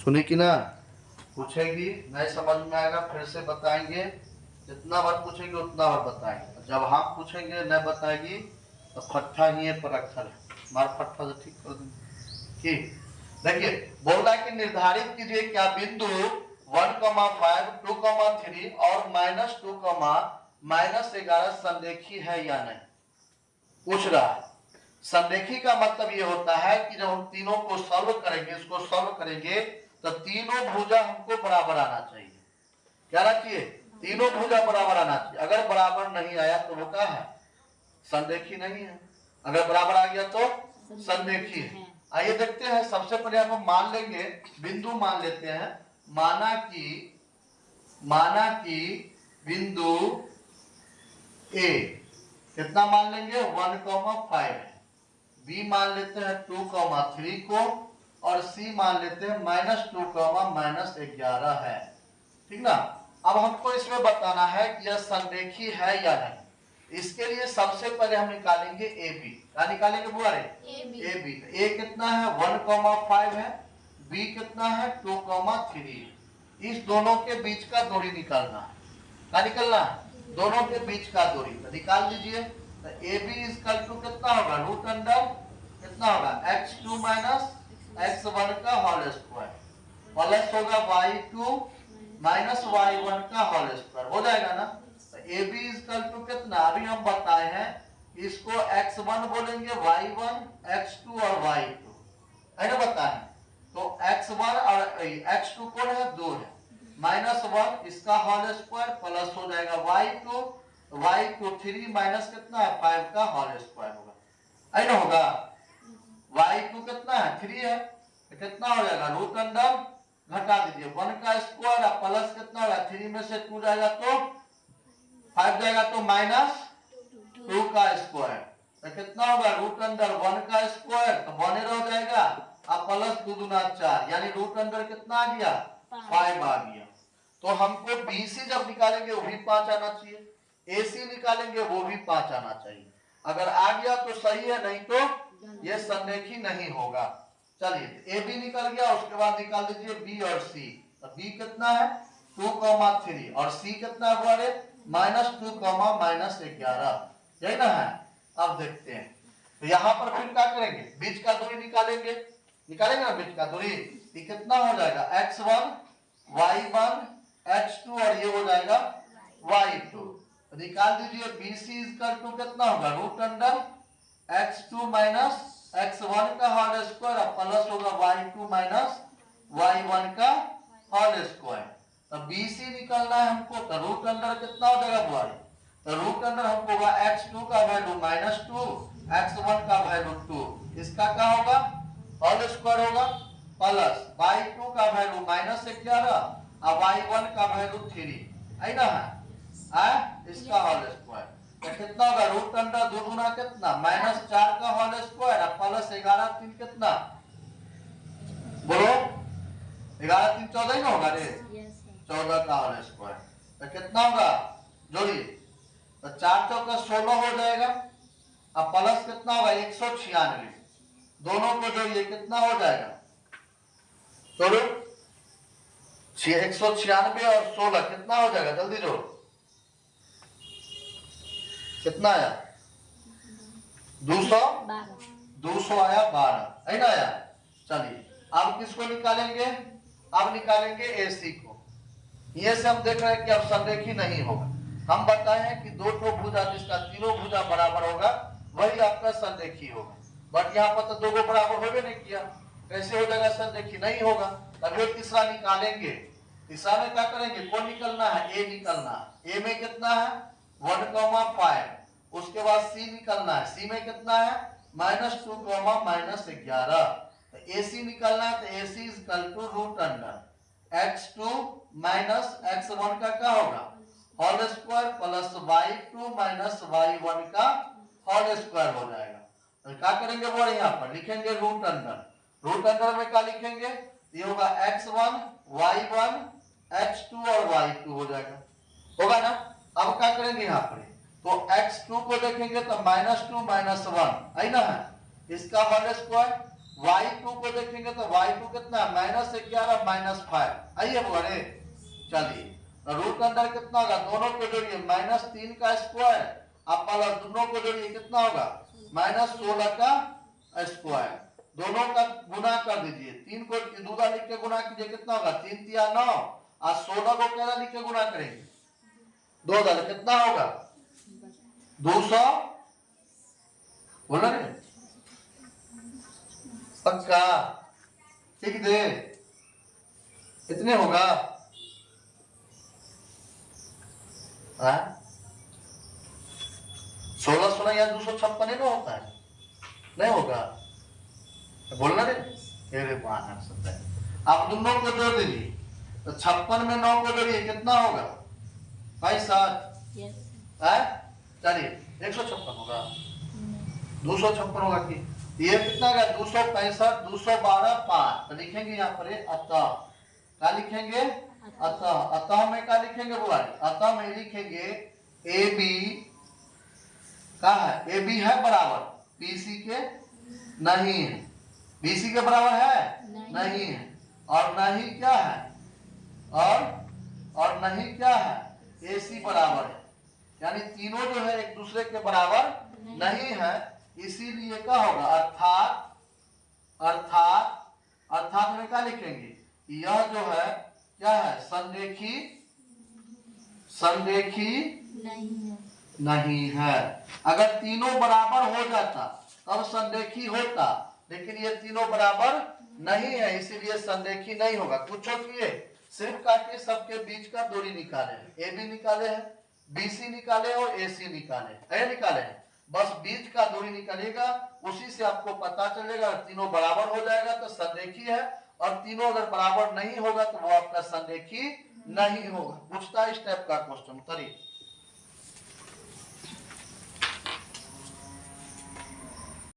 सुनी कि ना? पूछेगी, नहीं समझ में आएगा फिर से बताएंगे, जितना बार पूछेंगे उतना बार बताएंगे। जब हम पूछेंगे नहीं बताएगी तो फट्टा ही है पर अक्षर है, मार फट्टा से ठीक कर देंगे। ठीक, देखिए बोला कि निर्धारित कीजिए क्या बिंदु 1,5, 2,3 और -2,-11 संरेखी है या नहीं, पूछ रहा है। संरेखी का मतलब ये होता है कि जब हम तीनों को सॉल्व करेंगे, इसको सॉल्व करेंगे तो तीनों भुजा हमको बराबर आना चाहिए। क्या रखिए? तीनों भुजा बराबर आना चाहिए। अगर बराबर नहीं आया तो वो क्या है? संरेखी नहीं है। अगर बराबर आ गया तो संरेखी है। आइए देखते हैं। सबसे पहले हम मान लेंगे, बिंदु मान लेते हैं। माना कि बिंदु ए कितना मान लेंगे? 1,5 है। बी मान लेते हैं 2,3 को, और सी मान लेते हैं -2,-11 है। ठीक ना? अब हमको इसमें बताना है कि यह संरेखी है या नहीं। इसके लिए सबसे पहले हम निकालेंगे ए बी। क्या निकालेंगे बुआरे? A B. ए कितना है? 1,5 है। बी कितना है? 2,3 है। इस दोनों के बीच का दूरी निकालना है। क्या निकलना है? दोनों के बीच का दूरी तो निकाल लीजिए। तो ए बी इक्वल टू कितना होगा? रूट अंडर कितना होगा? x2 माइनस x1 का होल स्क्वायर प्लस होगा y2 माइनस y1 का होल स्क्वायर। हो जाएगा ना? तो ए बी इक्वल टू कितना? अभी हम बताए हैं इसको x1 बोलेंगे, y1, x2 और y2 है ना बताए। तो x1 और x2 कौन है? 2 है। -1 इसका होल स्क्वायर प्लस हो जाएगा y2 3 माइनस कितना है? 5 का होल स्क्वायर होगा। है ना? होगा y2 कितना है? 3 है। तो कितना हो जाएगा? रूट अंडर घटा दीजिए 1 का स्क्वायर प्लस कितना होगा? 3 में से 2 जाएगा तो 5 जाएगा तो -2 का स्क्वायर। तो कितना होगा? रूट अंडर 1 का स्क्वायर तो 1 रह जाएगा, अब प्लस 2 दूना 4, यानी रूट अंडर कितना आ गया? 5 आ गया। तो हमको BC जब निकालेंगे वो भी 5 आना चाहिए, AC निकालेंगे वो भी 5 आना चाहिए। अगर आ गया तो सही है, नहीं तो ये संरेखी नहीं होगा। चलिए AB निकल गया, उसके बाद निकाल दीजिए B और C। तो B कितना है? 2,3 और C कितना है हमारे? -2,-11। यही ना है? अब देखते हैं। तो यहाँ पर फिर क्या करेंगे? बीच का दूरी निकालेंगे। निकालेंगे ना बीच का दूरी। ये कितना हो जाएगा? x1 y1 x2 और ये हो जाएगा y2। तो निकाल दीजिए BC इक्वल टू कितना होगा? Root under x2 minus x1 का होल स्क्वायर प्लस होगा y2 माइनस y1 का होल स्क्वायर। तो BC निकालना है हमको, तो रूट अंडर कितना हो जाएगा बुआरी? तो रूट अंडर हमको होगा x2 का वैल्यू -2, x1 का वैल्यू 2, इसका क्या होगा? होल स्क्वायर होगा प्लस y2 का वैल्यू -11 और y1 का वैल्यू 3 है ना? है इसका होल स्क्वायर। तो कितना होगा? रूट अंडर 2 गुना कितना? -4 का होल स्क्वायर प्लस 11 3 कितना? बोलो 11 3 14 ही ना होगा रे? 14 का होल स्क्वायर। तो कितना होगा? जोड़िए। तो 4 चौका 16 हो जाएगा, अब प्लस कितना होगा? 196। दोनों को जोड़िए कितना हो जाएगा? जोड़ो 196 और 16 कितना हो जाएगा? जल्दी जोड़ो। कितना आया? 200 आया, 12 है ना आया? चलिए अब किसको निकालेंगे? अब निकालेंगे AC को। ये से हम देख रहे हैं कि अब संरेखी नहीं होगा। हम बताए हैं कि दो ठो भुजा जिसका तीनों भुजा बराबर होगा वही आपका संरेखी होगा। बट यहाँ पर तो दो को बराबर होगा नहीं किया, कैसे हो जाएगा? संरेखी नहीं होगा। तभी तीसरा निकालेंगे। तीसरा में क्या करेंगे? कौन निकलना है? ए निकलना है। ए में कितना है? 1,5। उसके बाद C निकलना है। C में कितना है? -2,-11। तो AC निकलना है। तो AC equal to root under x2 minus x1 का क्या होगा? Whole square plus y2 minus y1 का होल स्क्वायर हो जाएगा। तो क्या करेंगे वो? यहाँ पर लिखेंगे रूट अंडर। रूट अंडर में क्या लिखेंगे? ये होगा x1 y1 x2 और y2 हो जाएगा। होगा ना? अब क्या करेंगे यहाँ पर? तो x2 को देखेंगे तो -2 -1 है ना? है इसका होल स्क्वायर, y2 को देखेंगे तो y2 कितना है -11 -5। आइए बुआरे चलिए रूट के अंदर कितना होगा, दोनों को जोड़िए -3 का स्क्वायर, अब प्लस दोनों को जोड़िए कितना होगा -16 का स्क्वायर, दोनों का गुना कर दीजिए, 3 को दूसरा लिख के गुना कीजिए कितना होगा 3 तिया 9 और 16 को कैसा लिख के गुना करेंगे 2 दल कितना होगा 200। बोला रे पक्का ठीक दे कितने होगा 16 या 256 ही ना होता है, नहीं होगा बोलना रे तेरे बाहर सकता है। अब दोनों को जोड़ दीजिए तो 56 में 9 को जोड़िए कितना होगा 65 है, चलिए 156 होगा 256 होगा कि ये कितना होगा 265 212 5 तो लिखेंगे यहाँ पर अतः क्या लिखेंगे अतः में क्या लिखेंगे बुआ अतः में लिखेंगे ए बी क्या है ए बी है बराबर बीसी के नहीं है, बीसी के बराबर है नहीं है और नहीं क्या है और नहीं क्या है एसी बराबर है, यानी तीनों जो है एक दूसरे के बराबर नहीं है, इसीलिए क्या होगा अर्थात में क्या लिखेंगे यह जो है क्या है संरेखी नहीं है। अगर तीनों बराबर हो जाता तब संरेखी होता, लेकिन ये तीनों बराबर नहीं है इसीलिए संरेखी नहीं होगा। कुछ किए सिर्फ काटे सबके बीच का दूरी निकाले हैं, ए बी निकाले हैं, बीसी निकाले और एसी निकाले हैं, बस बीच का दूरी निकालेगा, उसी से आपको पता चलेगा तीनों बराबर हो जाएगा तो संरेखी है, और तीनों अगर बराबर नहीं होगा तो वो आपका संरेखी नहीं होगा। पूछता है इस टाइप का क्वेश्चन।